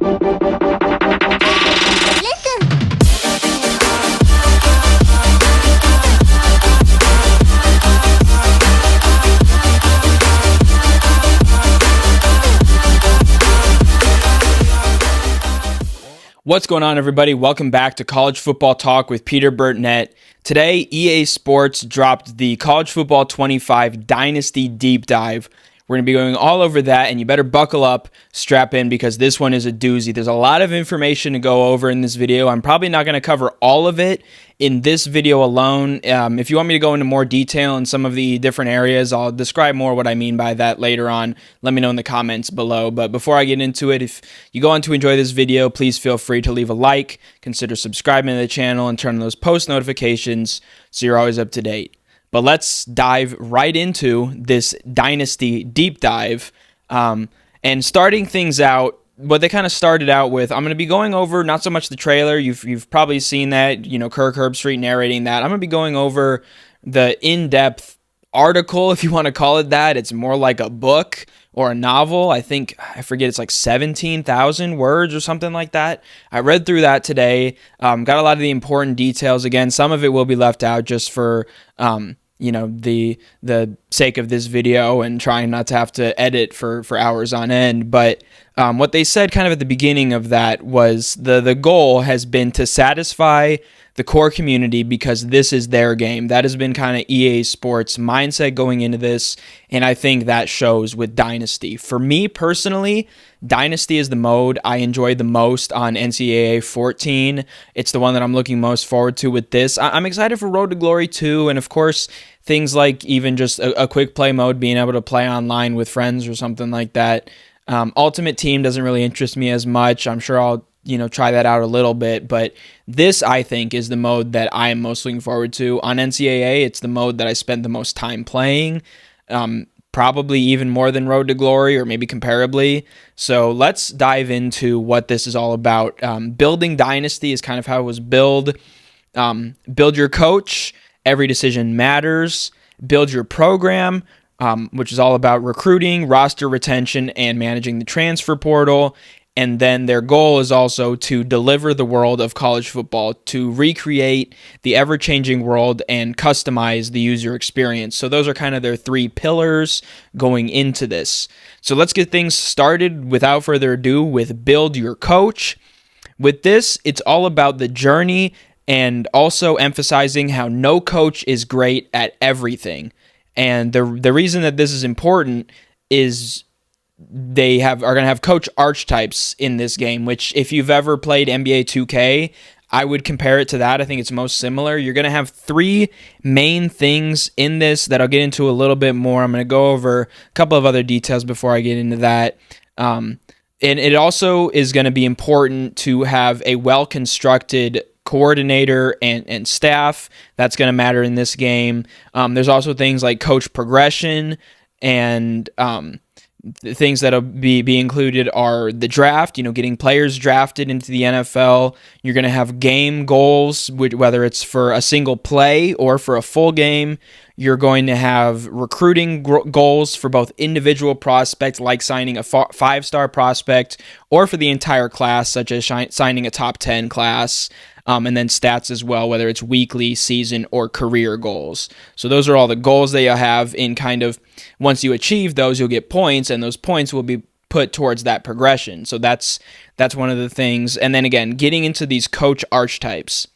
What's going on, everybody? Welcome back to College Football Talk with Peter Burtnett. Today, EA Sports dropped the College Football 25 Dynasty Deep Dive. We're going to be going all over that, and you better buckle up, strap in, because this one is a doozy. There's a lot of information to go over in this video. I'm probably not going to cover all of it in this video alone. If you want me to go into more detail in some of the different areas, I'll describe more what I mean by that later on. Let me know in the comments below. But before I get into it, if you go on to enjoy this video, please feel free to leave a like, consider subscribing to the channel, and turn on those post notifications so you're always up to date. But let's dive right into this Dynasty Deep Dive. And starting things out, what they kind of started out with, I'm going to be going over not so much the trailer. You've probably seen that, Kirk Herbstreit narrating that. I'm going to be going over the in-depth article, if you want to call it that. It's more like a book or a novel. I forget, it's like 17,000 words or something like that. I read through that today. Got a lot of the important details. Again, some of it will be left out just for the sake of this video and trying not to have to edit for hours on end. But what they said kind of at the beginning of that was the goal has been to satisfy the core community because this is their game. That has been kind of EA Sports' mindset going into this, and I think that shows with Dynasty. For me personally, Dynasty is the mode I enjoyed the most on NCAA 14. It's the one that I'm looking most forward to with this. I'm excited for Road to Glory 2, and of course, things like even just a quick play mode, being able to play online with friends or something like that. Ultimate Team doesn't really interest me as much. I'm sure I'll try that out a little bit, but this, I think, is the mode that I am most looking forward to. On NCAA, it's the mode that I spend the most time playing, probably even more than Road to Glory, or maybe comparably. So let's dive into what this is all about. Building Dynasty is kind of how it was built. Build your coach. Every decision matters. Build your program, which is all about recruiting, roster retention, and managing the transfer portal. And then their goal is also to deliver the world of college football, to recreate the ever-changing world and customize the user experience. So those are kind of their three pillars going into this. So let's get things started without further ado with Build Your Coach. With this, it's all about the journey and also emphasizing how no coach is great at everything. And the reason that this is important is they are going to have coach archetypes in this game, which if you've ever played NBA 2K, I would compare it to that. I think it's most similar. You're going to have three main things in this that I'll get into a little bit more. I'm going to go over a couple of other details before I get into that. And it also is going to be important to have a well-constructed coordinator and staff. That's going to matter in this game. There's also things like coach progression, and the things that'll be included are the draft, getting players drafted into the NFL. You're going to have game goals, whether it's for a single play or for a full game. You're going to have recruiting goals for both individual prospects, like signing a five-star prospect, or for the entire class, such as signing a top 10 class. And then stats as well, whether it's weekly, season, or career goals. So those are all the goals that you'll have in kind of, once you achieve those, you'll get points, and those points will be put towards that progression. So that's one of the things. And then again, getting into these coach archetypes.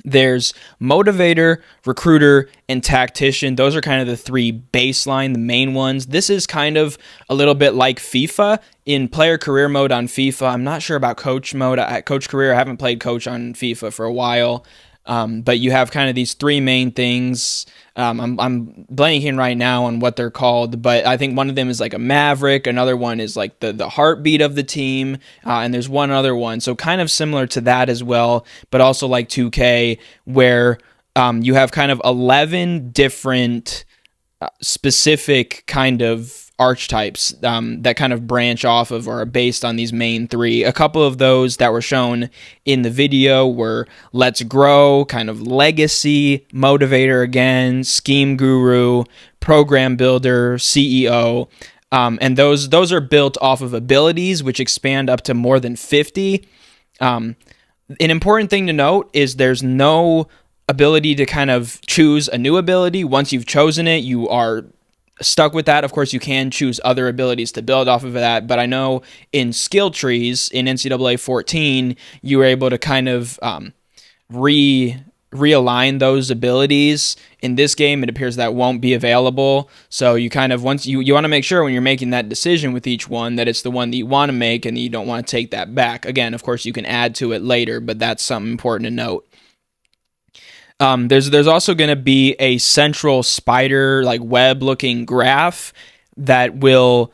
There's motivator, recruiter, and tactician. Those are kind of the three baseline, the main ones. This is kind of a little bit like FIFA in player career mode on FIFA. I'm not sure about coach mode. Coach career, I haven't played coach on FIFA for a while. But you have kind of these three main things. I'm blanking right now on what they're called, but I think one of them is like a maverick. Another one is like the heartbeat of the team. And there's one other one. So kind of similar to that as well, but also like 2K, where you have kind of 11 different specific kind of archetypes that kind of branch off of or are based on these main three. A couple of those that were shown in the video were Let's Grow, kind of Legacy, Motivator again, Scheme Guru, Program Builder, CEO. And those are built off of abilities, which expand up to more than 50. An important thing to note is there's no ability to kind of choose a new ability. Once you've chosen it, you are stuck with that. Of course, you can choose other abilities to build off of that, but I know in skill trees in NCAA 14, you were able to kind of realign those abilities. In this game, it appears that won't be available. So you kind of, once you want to make sure when you're making that decision with each one that it's the one that you want to make and you don't want to take that back. Again, of course, you can add to it later, but that's something important to note. There's also going to be a central spider, like web looking graph that will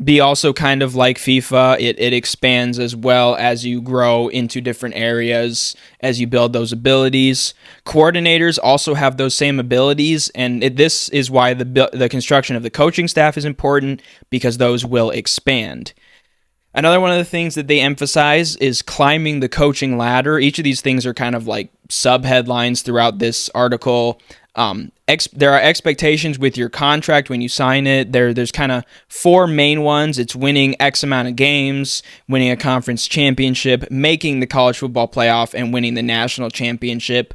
be also kind of like FIFA. It expands as well as you grow into different areas as you build those abilities. Coordinators also have those same abilities, and this is why the construction of the coaching staff is important, because those will expand. Another one of the things that they emphasize is climbing the coaching ladder. Each of these things are kind of like sub-headlines throughout this article. There are expectations with your contract when you sign it. There's kind of 4 main ones. It's winning X amount of games, winning a conference championship, making the college football playoff, and winning the national championship.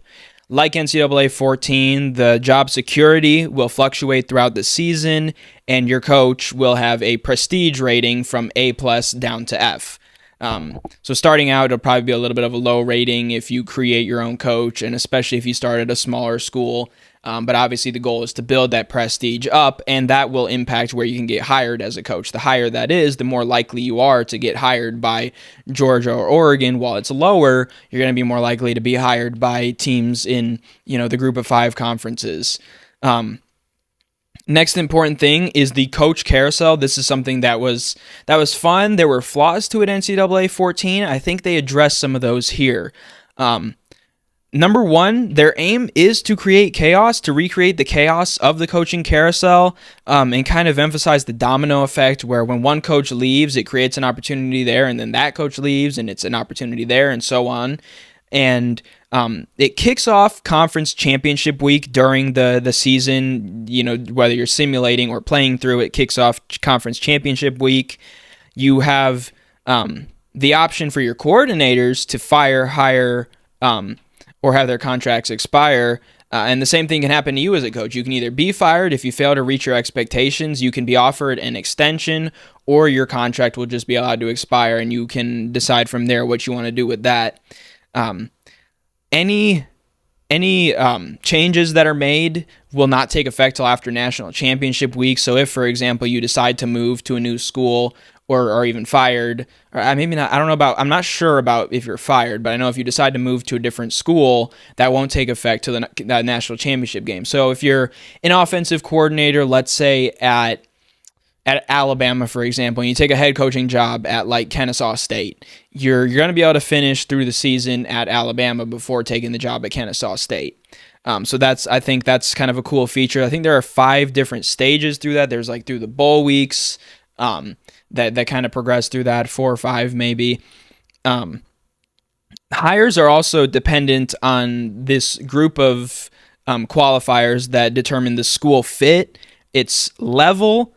Like NCAA 14, the job security will fluctuate throughout the season, and your coach will have a prestige rating from A+ down to F. So starting out, it'll probably be a little bit of a low rating if you create your own coach, and especially if you start at a smaller school. But obviously the goal is to build that prestige up, and that will impact where you can get hired as a coach. The higher that is, the more likely you are to get hired by Georgia or Oregon. While it's lower, you're going to be more likely to be hired by teams in, the group of 5 conferences. Next important thing is the coach carousel. This is something that was fun. There were flaws to it, NCAA 14. I think they addressed some of those here. Number one, their aim is to create chaos, to recreate the chaos of the coaching carousel, and kind of emphasize the domino effect where when one coach leaves, it creates an opportunity there, and then that coach leaves, and it's an opportunity there, and so on. And it kicks off conference championship week during the season, whether you're simulating or playing through, it kicks off conference championship week. You have the option for your coordinators to fire, hire, or have their contracts expire. And the same thing can happen to you as a coach. You can either be fired if you fail to reach your expectations, you can be offered an extension, or your contract will just be allowed to expire, and you can decide from there what you want to do with that. Any changes that are made will not take effect till after national championship week. So if, for example, you decide to move to a new school or even fired, or maybe not, I'm not sure about if you're fired, but I know if you decide to move to a different school, that won't take effect till the national championship game. So if you're an offensive coordinator, let's say at Alabama, for example, and you take a head coaching job at like Kennesaw State, you're going to be able to finish through the season at Alabama before taking the job at Kennesaw State. So I think that's kind of a cool feature. I think there are 5 different stages through that. There's like through the bowl weeks that kind of progress through that, 4 or 5 maybe. Hires are also dependent on this group of qualifiers that determine the school fit, its level,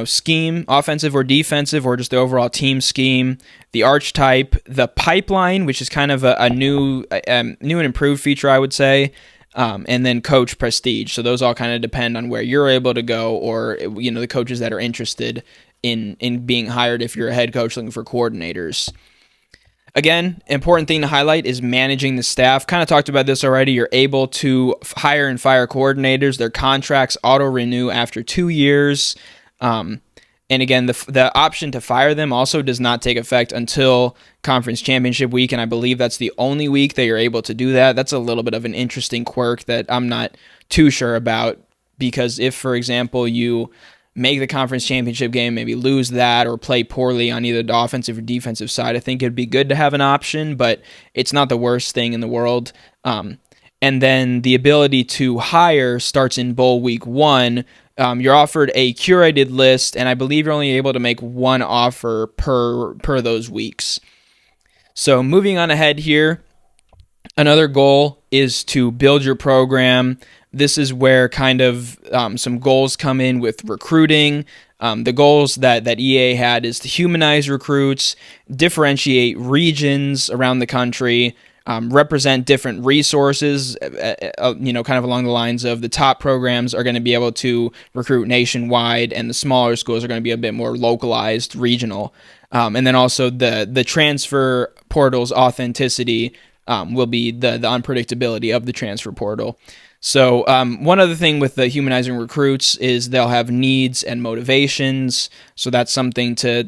scheme, offensive or defensive, or just the overall team scheme, the archetype, the pipeline, which is kind of a new and improved feature, I would say, and then coach prestige. So those all kind of depend on where you're able to go, or the coaches that are interested in being hired if you're a head coach looking for coordinators. Again, important thing to highlight is managing the staff. Kind of talked about this already. You're able to hire and fire coordinators. Their contracts auto-renew after 2 years. And again, the option to fire them also does not take effect until conference championship week, and I believe that's the only week that you're able to do that. That's a little bit of an interesting quirk that I'm not too sure about, because if, for example, you make the conference championship game, maybe lose that or play poorly on either the offensive or defensive side, I think it'd be good to have an option, but it's not the worst thing in the world. And then the ability to hire starts in bowl week 1. You're offered a curated list, and I believe you're only able to make 1 offer per those weeks. So moving on ahead here, Another goal is to build your program. This is where kind of some goals come in with recruiting. The goals that EA had is to humanize recruits, differentiate regions around the country, represent different resources, kind of along the lines of the top programs are going to be able to recruit nationwide, and the smaller schools are going to be a bit more localized, regional. And then also the transfer portal's authenticity will be the unpredictability of the transfer portal. So one other thing with the humanizing recruits is they'll have needs and motivations. So that's something to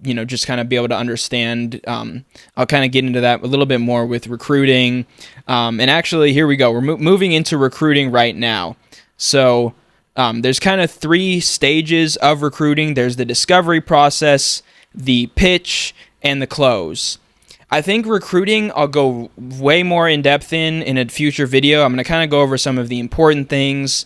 just kind of be able to understand. I'll kind of get into that a little bit more with recruiting. And actually, here we go. We're moving into recruiting right now. So there's kind of 3 stages of recruiting. There's the discovery process, the pitch, and the close. I think recruiting I'll go way more in depth in a future video. I'm going to kind of go over some of the important things.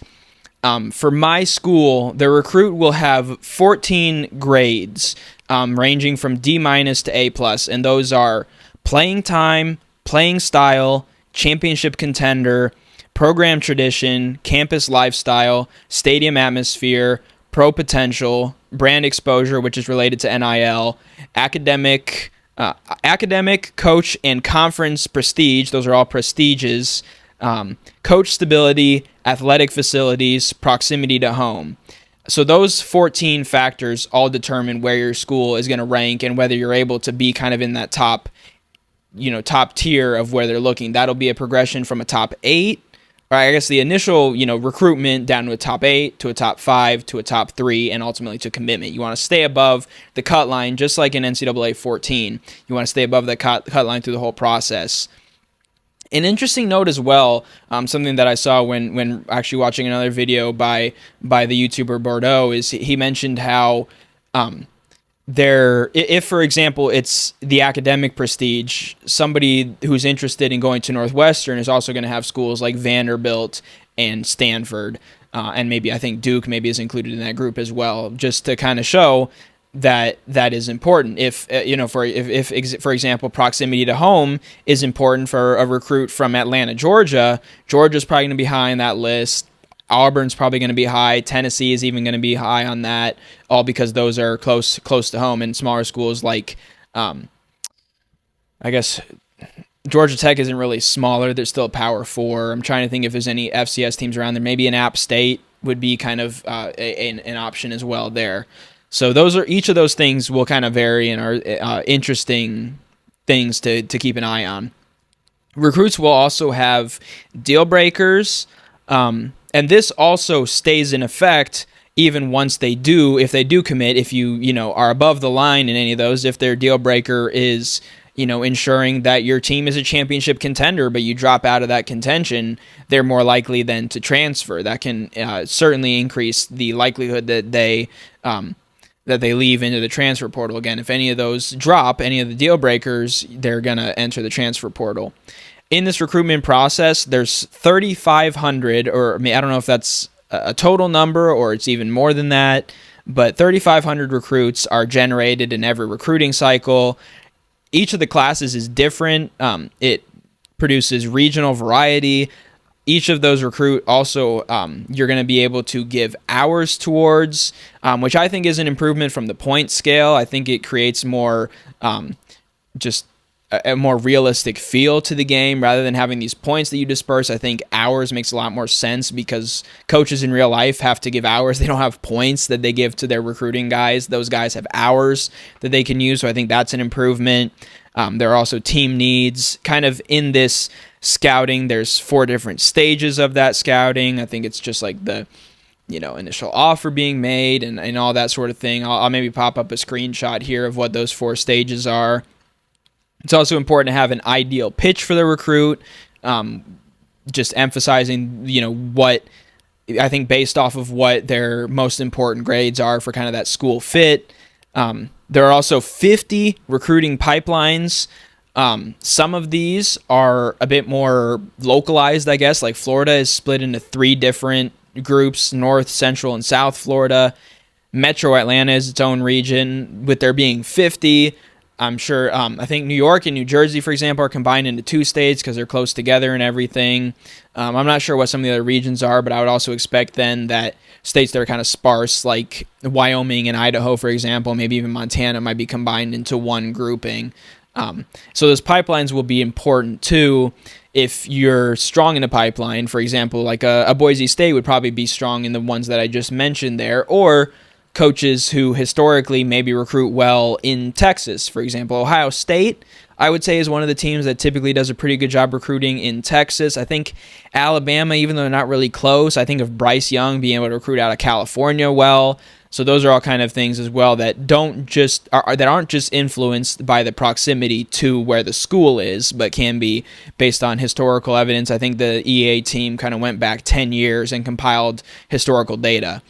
For my school, the recruit will have 14 grades, ranging from D- to A+, and those are playing time, playing style, championship contender, program tradition, campus lifestyle, stadium atmosphere, pro potential, brand exposure, which is related to NIL, academic, coach, and conference prestige. Those are all prestiges. Coach stability, athletic facilities, proximity to home. So those 14 factors all determine where your school is going to rank and whether you're able to be kind of in that top tier of where they're looking. That'll be a progression from a top 8, or I guess the initial, recruitment down to a top 8, to a top 5, to a top 3, and ultimately to commitment. You want to stay above the cut line, just like in NCAA 14. You want to stay above the cut line through the whole process. An interesting note as well, something that I saw when actually watching another video by the YouTuber Bordeaux, is he mentioned how if, for example, it's the academic prestige, somebody who's interested in going to Northwestern is also going to have schools like Vanderbilt and Stanford, and maybe I think Duke maybe is included in that group as well, just to kind of show that is important. If for example, proximity to home is important for a recruit from Atlanta, Georgia's probably going to be high on that list. Auburn's probably going to be high. Tennessee is even going to be high on that, all because those are close to home. And smaller schools like, I guess Georgia Tech isn't really smaller. They're still a Power 4. I'm trying to think if there's any FCS teams around there. Maybe an App State would be kind of an option as well there. So each of those things will kind of vary and are interesting things to keep an eye on. Recruits will also have deal breakers, and this also stays in effect even once if they do commit. If you are above the line in any of those, if their deal breaker is ensuring that your team is a championship contender, but you drop out of that contention, they're more likely then to transfer. That can certainly increase the likelihood that they leave into the transfer portal. Again, if any of those drop, any of the deal breakers, they're going to enter the transfer portal. In this recruitment process, there's 3,500, or I don't know if that's a total number or it's even more than that, but 3,500 recruits are generated in every recruiting cycle. Each of the classes is different. It produces regional variety. Each of those recruit also, you're going to be able to give hours towards, which I think is an improvement from the point scale. I think it creates more, just a more realistic feel to the game rather than having these points that you disperse. I think hours makes a lot more sense because coaches in real life have to give hours. They don't have points that they give to their recruiting guys. Those guys have hours that they can use. So I think that's an improvement. There are also team needs kind of in this scouting. There's 4 different stages of that scouting. I think it's just like the initial offer being made and all that sort of thing. I'll maybe pop up a screenshot here of what those 4 stages are. It's also important to have an ideal pitch for the recruit, just emphasizing, what I think based off of what their most important grades are for kind of that school fit. There are also 50 recruiting pipelines. Some of these are a bit more localized, I guess, like Florida is split into 3 different groups, North, Central, and South Florida. Metro Atlanta is its own region, with there being 50. I'm sure, I think New York and New Jersey, for example, are combined into 2 states because they're close together and everything. I'm not sure what some of the other regions are, but I would also expect then that states that are kind of sparse, like Wyoming and Idaho, for example, maybe even Montana, might be combined into one grouping. So those pipelines will be important too. If you're strong in a pipeline, for example, like a Boise State would probably be strong in the ones that I just mentioned there, or coaches who historically maybe recruit well in Texas. For example, Ohio State, I would say, is one of the teams that typically does a pretty good job recruiting in Texas. I think Alabama, even though they're not really close, I think of Bryce Young being able to recruit out of California well. So those are all kind of things as well that aren't just influenced by the proximity to where the school is, but can be based on historical evidence. I think the EA team kind of went back 10 years and compiled historical data.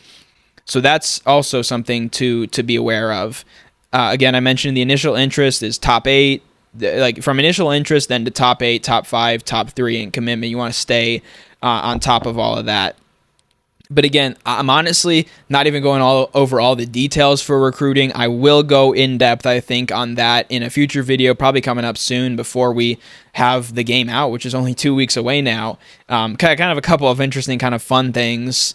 So that's also something to be aware of. Again, I mentioned the initial interest is top 8. Like from initial interest, then to top 8, top 5, top 3 in commitment. You want to stay on top of all of that. But again, I'm honestly not even going over all the details for recruiting. I will go in depth, I think, on that in a future video, probably coming up soon before we have the game out, which is only 2 weeks away now. Kind of a couple of interesting, kind of fun things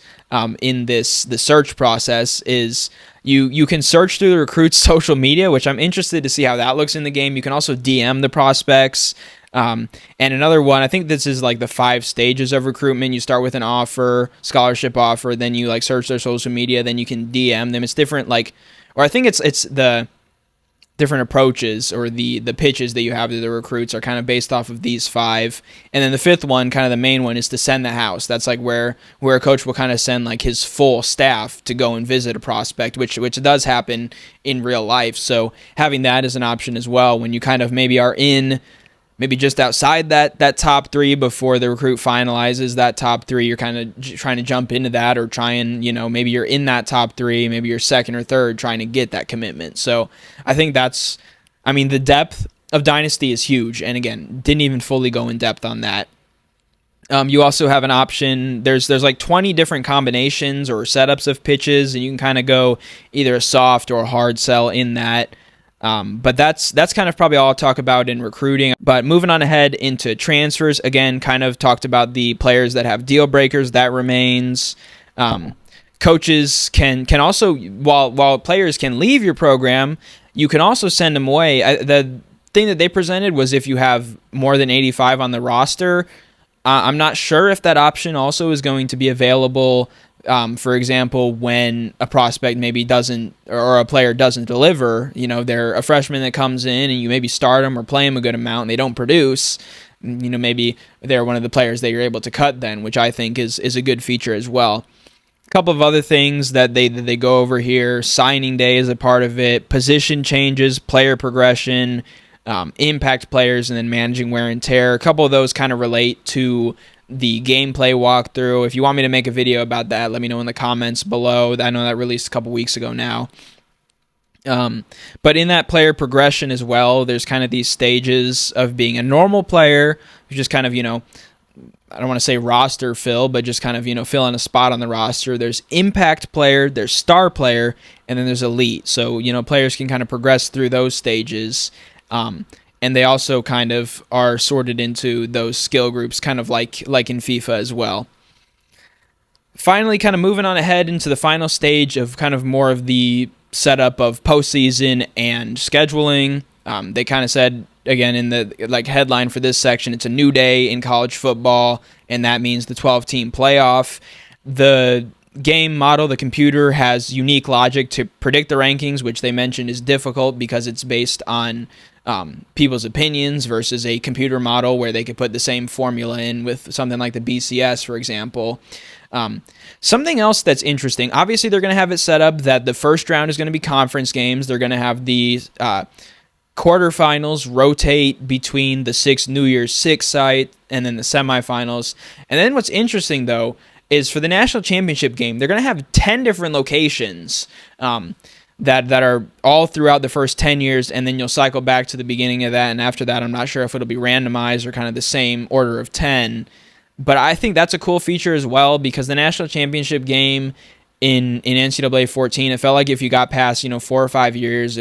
in the search process is you can search through the recruits' social media, which I'm interested to see how that looks in the game. You can also DM the prospects. And another one, I think this is like the 5 stages of recruitment. You start with an offer, scholarship offer, then you like search their social media, then you can DM them. It's different, or I think it's the different approaches or the pitches that you have to the recruits are kind of based off of these 5. And then the 5th one, kind of the main one, is to send the house. That's like where a coach will kind of send like his full staff to go and visit a prospect, which does happen in real life. So having that as an option as well when you kind of maybe are in maybe just outside that top 3 before the recruit finalizes that top 3, you're kind of trying to jump into that or try and, maybe you're in that top 3, maybe you're second or third trying to get that commitment. So I think the depth of Dynasty is huge. And again, didn't even fully go in depth on that. You also have an option. There's like 20 different combinations or setups of pitches, and you can kind of go either a soft or a hard sell in that. But that's kind of probably all I'll talk about in recruiting. But moving on ahead into transfers, again, kind of talked about the players that have deal breakers. That remains. Coaches can also, while players can leave your program, you can also send them away. The thing that they presented was if you have more than 85 on the roster. I'm not sure if that option also is going to be available. For example, when a prospect maybe doesn't, or a player doesn't deliver, they're a freshman that comes in and you maybe start them or play them a good amount and they don't produce, maybe they're one of the players that you're able to cut then, which I think is a good feature as well. A couple of other things that they go over here: signing day is a part of it, position changes, player progression, impact players, and then managing wear and tear. A couple of those kind of relate to the gameplay walkthrough. If you want me to make a video about that, let me know in the comments below. I know that released a couple weeks ago now. But in that player progression as well, there's kind of these stages of being a normal player, who's just kind of, I don't want to say roster fill, but just kind of, filling a spot on the roster. There's impact player, there's star player, and then there's elite. So, players can kind of progress through those stages. And they also kind of are sorted into those skill groups, kind of like in FIFA as well. Finally, kind of moving on ahead into the final stage of kind of more of the setup of postseason and scheduling. They kind of said, again, in the headline for this section, it's a new day in college football, and that means the 12-team playoff. The game model, the computer, has unique logic to predict the rankings, which they mentioned is difficult because it's based on people's opinions versus a computer model where they could put the same formula in with something like the BCS, for example. Something else that's interesting, obviously they're going to have it set up that the first round is going to be conference games. They're going to have the quarterfinals rotate between the New Year's Six site and then the semifinals. And then what's interesting, though, is for the national championship game, they're going to have 10 different locations that are all throughout the first 10 years, and then you'll cycle back to the beginning of that, and after that, I'm not sure if it'll be randomized or kind of the same order of 10. But I think that's a cool feature as well, because the national championship game in NCAA 14. It felt like if you got past 4 or 5 years,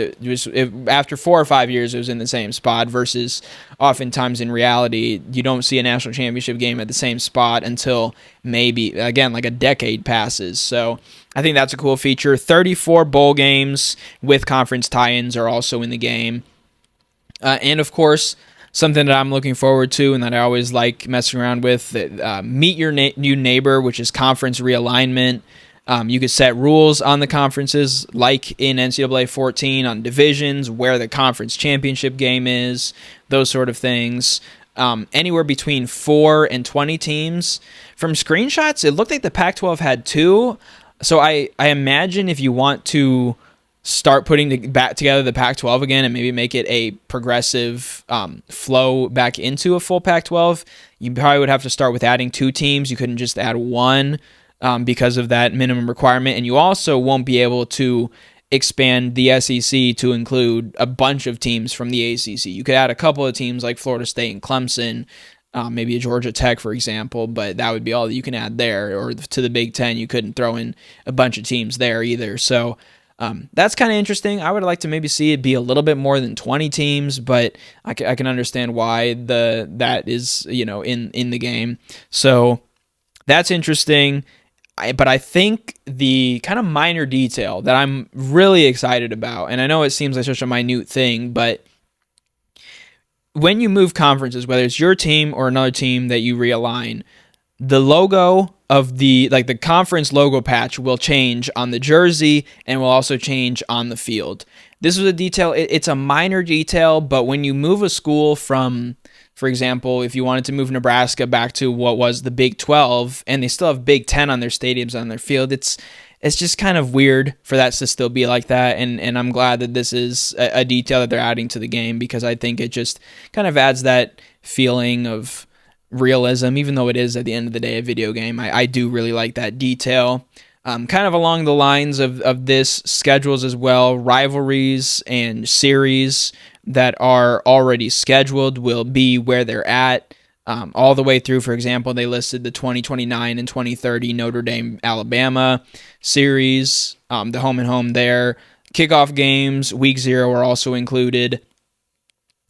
after 4 or 5 years it was in the same spot. Versus oftentimes in reality, you don't see a national championship game at the same spot until maybe again like a decade passes. So I think that's a cool feature. 34 bowl games with conference tie-ins are also in the game, and of course, something that I'm looking forward to and that I always like messing around with, Meet Your New Neighbor, which is conference realignment. You could set rules on the conferences, like in NCAA 14, on divisions, where the conference championship game is, those sort of things. Anywhere between 4 and 20 teams. From screenshots, it looked like the Pac-12 had 2. So I imagine if you want to start putting back together the Pac-12 again and maybe make it a progressive flow back into a full Pac-12, you probably would have to start with adding 2 teams. You couldn't just add 1 because of that minimum requirement. And you also won't be able to expand the SEC to include a bunch of teams from the ACC. You could add a couple of teams like Florida State and Clemson, maybe a Georgia Tech, for example, but that would be all that you can add there. Or to the Big Ten, you couldn't throw in a bunch of teams there either. So that's kind of interesting. I would like to maybe see it be a little bit more than 20 teams, but I can understand why that is in the game. So that's interesting. But I think the kind of minor detail that I'm really excited about, and I know it seems like such a minute thing, but when you move conferences, whether it's your team or another team that you realign, the logo of the conference logo patch will change on the jersey and will also change on the field. This was a detail. It's a minor detail, but when you move a school from, for example, if you wanted to move Nebraska back to what was the Big 12, and they still have Big 10 on their stadiums, on their field, it's just kind of weird for that to still be like that, and I'm glad that this is a detail that they're adding to the game, because I think it just kind of adds that feeling of realism, even though it is at the end of the day a video game. I do really like that detail. Kind of along the lines of this, schedules as well, rivalries and series that are already scheduled will be where they're at all the way through. For example, they listed the 2029 and 2030 Notre Dame Alabama series, the home and home there. Kickoff games, week 0 are also included.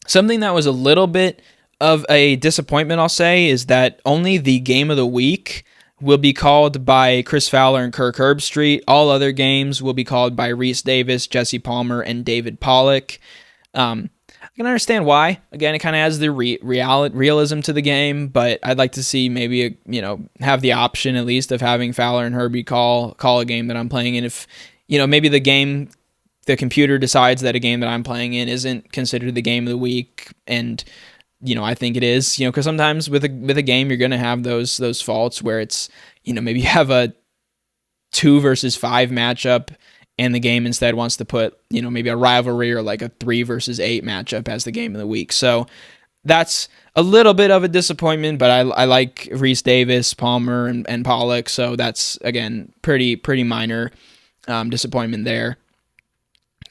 Something that was a little bit of a disappointment, I'll say, is that only the game of the week will be called by Chris Fowler and Kirk Herbstreit. All other games will be called by Reese Davis, Jesse Palmer, and David Pollock. I can understand why. Again, it kind of adds the realism to the game, but I'd like to see maybe have the option at least of having Fowler and Herbie call a game that I'm playing in. If maybe the computer decides that a game that I'm playing in isn't considered the game of the week, and I think it is, because sometimes with a game you're going to have those faults where it's, maybe you have a 2 versus 5 matchup and the game instead wants to put, maybe a rivalry or like a 3 versus 8 matchup as the game of the week. So that's a little bit of a disappointment, but I like Reese Davis, Palmer, and Pollock. So that's, again, pretty minor disappointment there.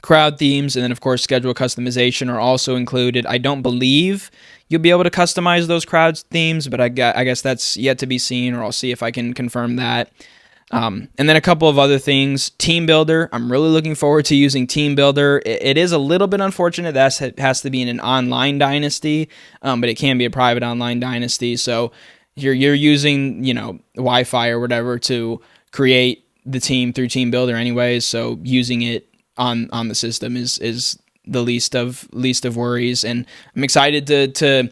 Crowd themes and then, of course, schedule customization are also included. I don't believe you'll be able to customize those crowd themes, but I guess that's yet to be seen, or I'll see if I can confirm that. And then a couple of other things. Team Builder. I'm really looking forward to using Team Builder. It is a little bit unfortunate that it has to be in an online dynasty, but it can be a private online dynasty. So you're using Wi-Fi or whatever to create the team through Team Builder anyways. So using it on the system is the least of worries, and I'm excited to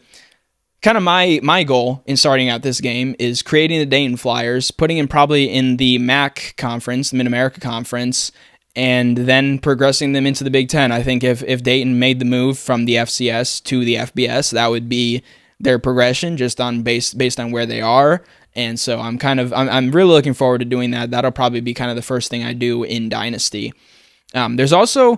kind of my goal in starting out this game is creating the Dayton Flyers, putting him probably in the MAC conference, the Mid-America Conference, and then progressing them into the Big Ten. I think if Dayton made the move from the FCS to the FBS, that would be their progression just on based on where they are. And so I'm really looking forward to doing that. That'll probably be kind of the first thing I do in Dynasty. There's also a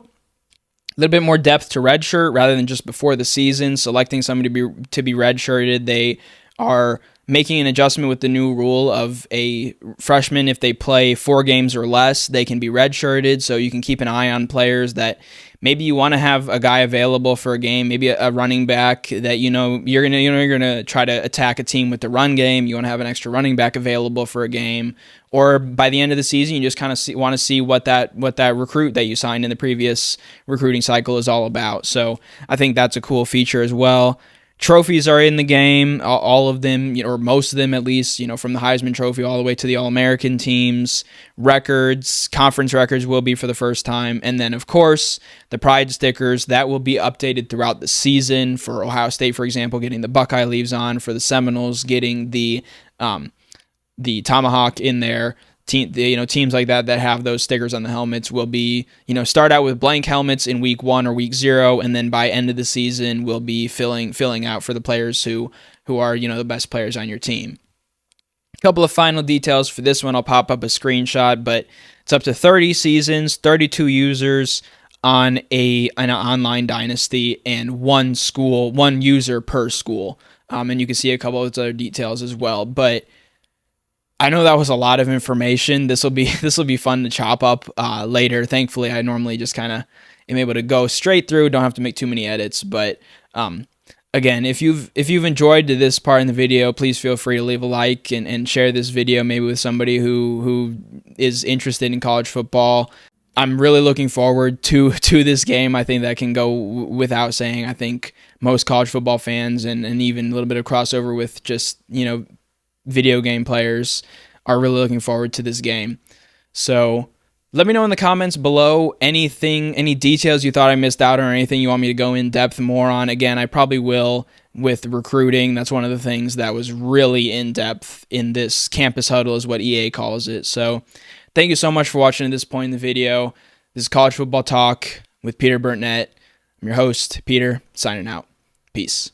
little bit more depth to redshirt rather than just before the season, selecting somebody to be redshirted. They are making an adjustment with the new rule of a freshman, if they play 4 games or less, they can be redshirted. So you can keep an eye on players that maybe you want to have a guy available for a game, maybe a running back that you're gonna try to attack a team with the run game. You want to have an extra running back available for a game, or by the end of the season, you just kind of want to see what that recruit that you signed in the previous recruiting cycle is all about. So I think that's a cool feature as well. Trophies are in the game, all of them, or most of them at least, from the Heisman Trophy all the way to the All-American teams. Records, conference records will be for the first time. And then, of course, the Pride stickers, that will be updated throughout the season. For Ohio State, for example, getting the Buckeye leaves on. For the Seminoles, getting the tomahawk in there. Teams like that have those stickers on the helmets will be, start out with blank helmets in week 1 or week 0, and then by end of the season will be filling out for the players who are, the best players on your team. A couple of final details for this one. I'll pop up a screenshot, but it's up to 30 seasons, 32 users on an online dynasty, and one user per school. And you can see a couple of other details as well, but I know that was a lot of information. This will be fun to chop up later. Thankfully, I normally just kind of am able to go straight through. Don't have to make too many edits. But again, if you've enjoyed this part in the video, please feel free to leave a like and share this video maybe with somebody who is interested in college football. I'm really looking forward to this game. I think that can go without saying. I think most college football fans and even a little bit of crossover with just video game players are really looking forward to this game. So let me know in the comments below any details you thought I missed out on, or anything you want me to go in depth more on. Again, I probably will with recruiting. That's one of the things that was really in depth in this campus huddle, is what EA calls it. So thank you so much for watching at this point in the video. This is College Football Talk with Peter Burnett. I'm your host, Peter, signing out. Peace.